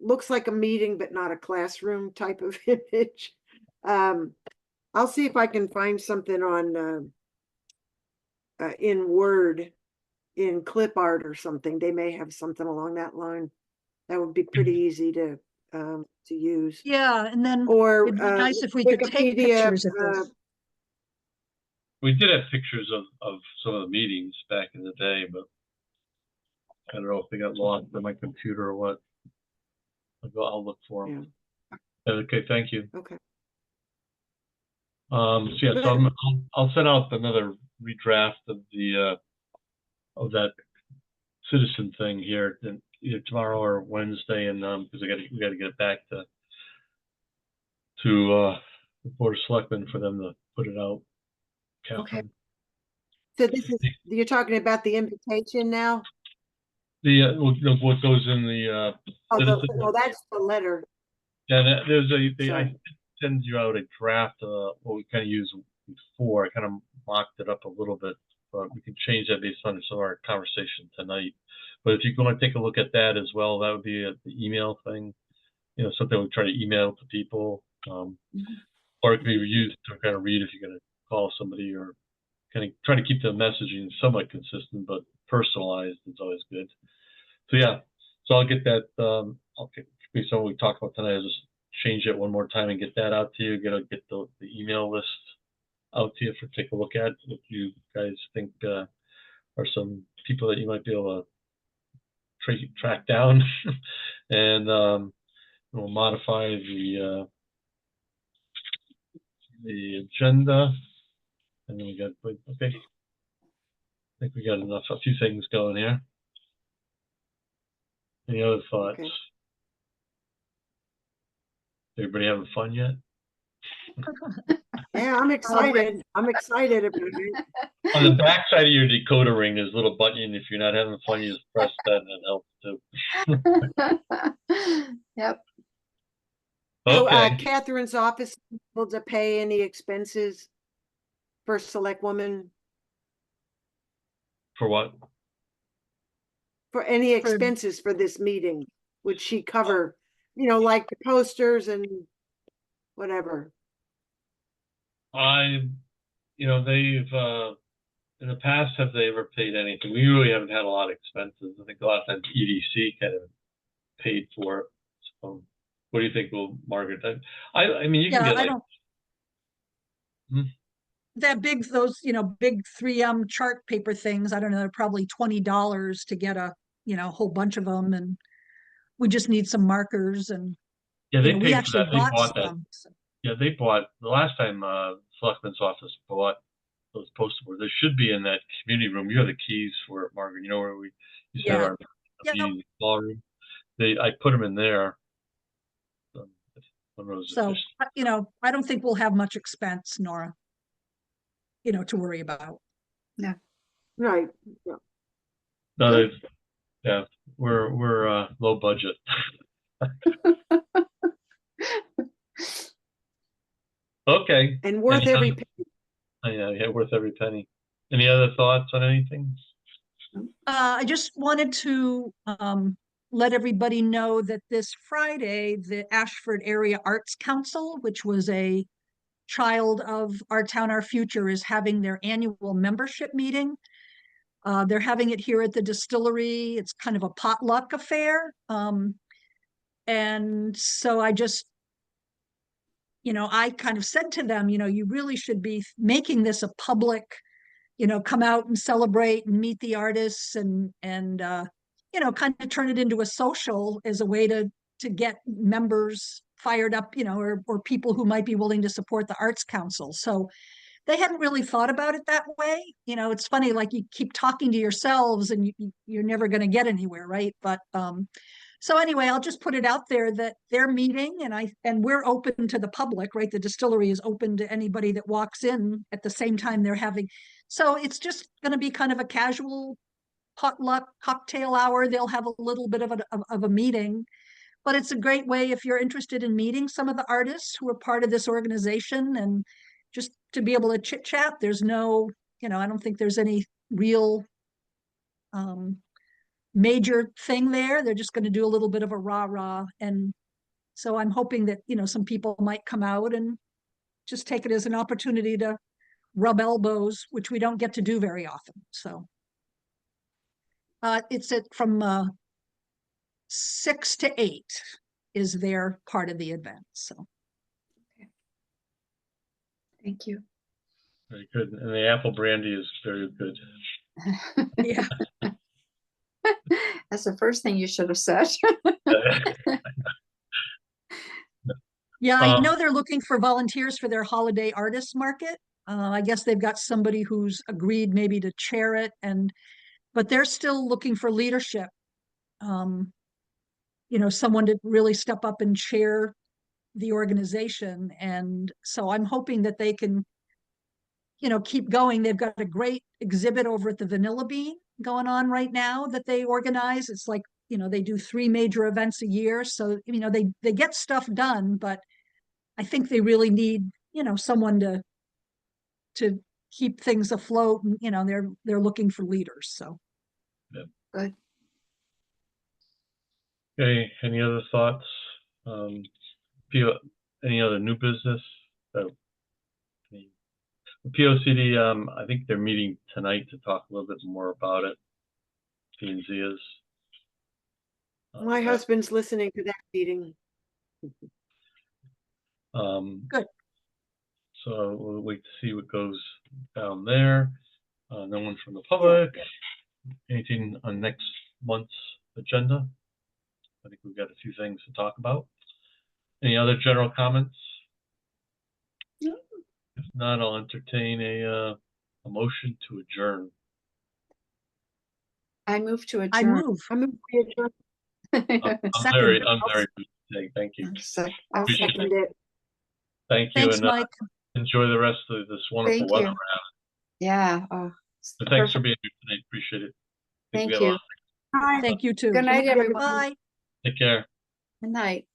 looks like a meeting, but not a classroom type of image. I'll see if I can find something on in Word, in clip art or something. They may have something along that line. That would be pretty easy to use. yeah, and then Or it'd be nice if we could take Wikipedia, pictures of this. We did have pictures of some of the meetings back in the day, but I don't know if they got lost in my computer or what. I'll look for them. Yeah. Okay, thank you. Okay. So yeah, so I'll send out another redraft of the of that citizen thing here, either tomorrow or Wednesday, and because we got to get it back to the Board of Selectmen for them to put it out. Catherine. So you're talking about the invitation now? What goes in the citizen. No, that's the letter. Yeah, there's I Sorry. send you out a draft what we kind of used before. I kind of mocked it up a little bit, but we can change that based on some of our conversation tonight. But if you go and take a look at that as well, that would be the email thing. Something we try to email to people, or it can be used to kind of read if you're going to call somebody, or kind of try to keep the messaging somewhat consistent, but personalized is always good. So yeah, so I'll get that. Based on what we talked about tonight, I'll just change it one more time and get that out to you. Get the email list out to you for take a look at. What you guys think are some people that you might be able to track down, and we'll modify the agenda. And then we got okay. I think we got a few things going here. Any other thoughts? Okay. Everybody having fun yet? Yeah, I'm excited. I'm excited about it. On the back side of your decoder ring, there's a little button. If you're not having fun, you just press that and it helps too. Yep. So, Okay. Catherine's office able to pay any expenses for select woman, For what? for any expenses for this meeting? Would she cover, like the posters and whatever? They've, in the past, have they ever paid anything? We really haven't had a lot of expenses. I think a lot of times EDC kind of paid for it. So what do you think, Margaret? I mean, you can get like. That big, those, big 3M chart paper things, I don't know, they're probably $20 to get a whole bunch of them, and we just need some markers, and yeah, they we paid actually for that. They bought that. some. So. Yeah, they bought the last time Selectman's office bought those poster boards. They should be in that community room. You have the keys for it, Margaret. You know where we used to have our meeting ballroom. I put them in there. So I don't think we'll have much expense, Nora, to worry about. No. Right. Yeah. No, yeah, we're low budget. Okay. And worth every penny. Yeah, worth every penny. Any other thoughts on anything? I just wanted to let everybody know that this Friday, the Ashford Area Arts Council, which was a child of Our Town, Our Future, is having their annual membership meeting. They're having it here at the distillery. It's kind of a potluck affair. And so I just, I kind of said to them, you really should be making this a public, come out and celebrate and meet the artists and kind of turn it into a social as a way to get members fired up, or people who might be willing to support the Arts Council. So they hadn't really thought about it that way. It's funny, like you keep talking to yourselves and you're never going to get anywhere, right? But so anyway, I'll just put it out there that they're meeting, and we're open to the public, right? The distillery is open to anybody that walks in at the same time they're having. So it's just going to be kind of a casual potluck cocktail hour. They'll have a little bit of a meeting, but it's a great way if you're interested in meeting some of the artists who are part of this organization, and just to be able to chit chat. There's no, I don't think there's any real major thing there. They're just going to do a little bit of a rah-rah. And so I'm hoping that, some people might come out and just take it as an opportunity to rub elbows, which we don't get to do very often. So it's from 6 to 8 is their part of the event. So. Thank you. Very good. And the apple brandy is very good. Yeah. That's the first thing you should have said. Yeah, I know they're looking for volunteers for their holiday artist market. I guess they've got somebody who's agreed maybe to chair it, but they're still looking for leadership. Someone to really step up and chair the organization. And so I'm hoping that they can, keep going. They've got a great exhibit over at the Vanilla Bean going on right now that they organize. It's like, they do 3 major events a year. So, they get stuff done, but I think they really need, someone to keep things afloat. And, they're looking for leaders. So. Yeah. Good. Okay. Any other thoughts? Any other new business? The POCD, I think they're meeting tonight to talk a little bit more about it. P&Z is. My husband's listening to that meeting. Good. So we'll wait to see what goes down there. No one from the public. Anything on next month's agenda? I think we've got a few things to talk about. Any other general comments? No. If not, I'll entertain a motion to adjourn. I move to adjourn. I move. to adjourn. I'm very thank you. I'll second it. Thank you. Thanks, and Mike. Enjoy the rest of this wonderful Thank weather. you. Yeah. Oh. So thanks for Perfect. being here tonight. Appreciate it. I think Thank we have a you. lot. Hi. Thank you too. Good night, everyone. Bye. Take care. Good night.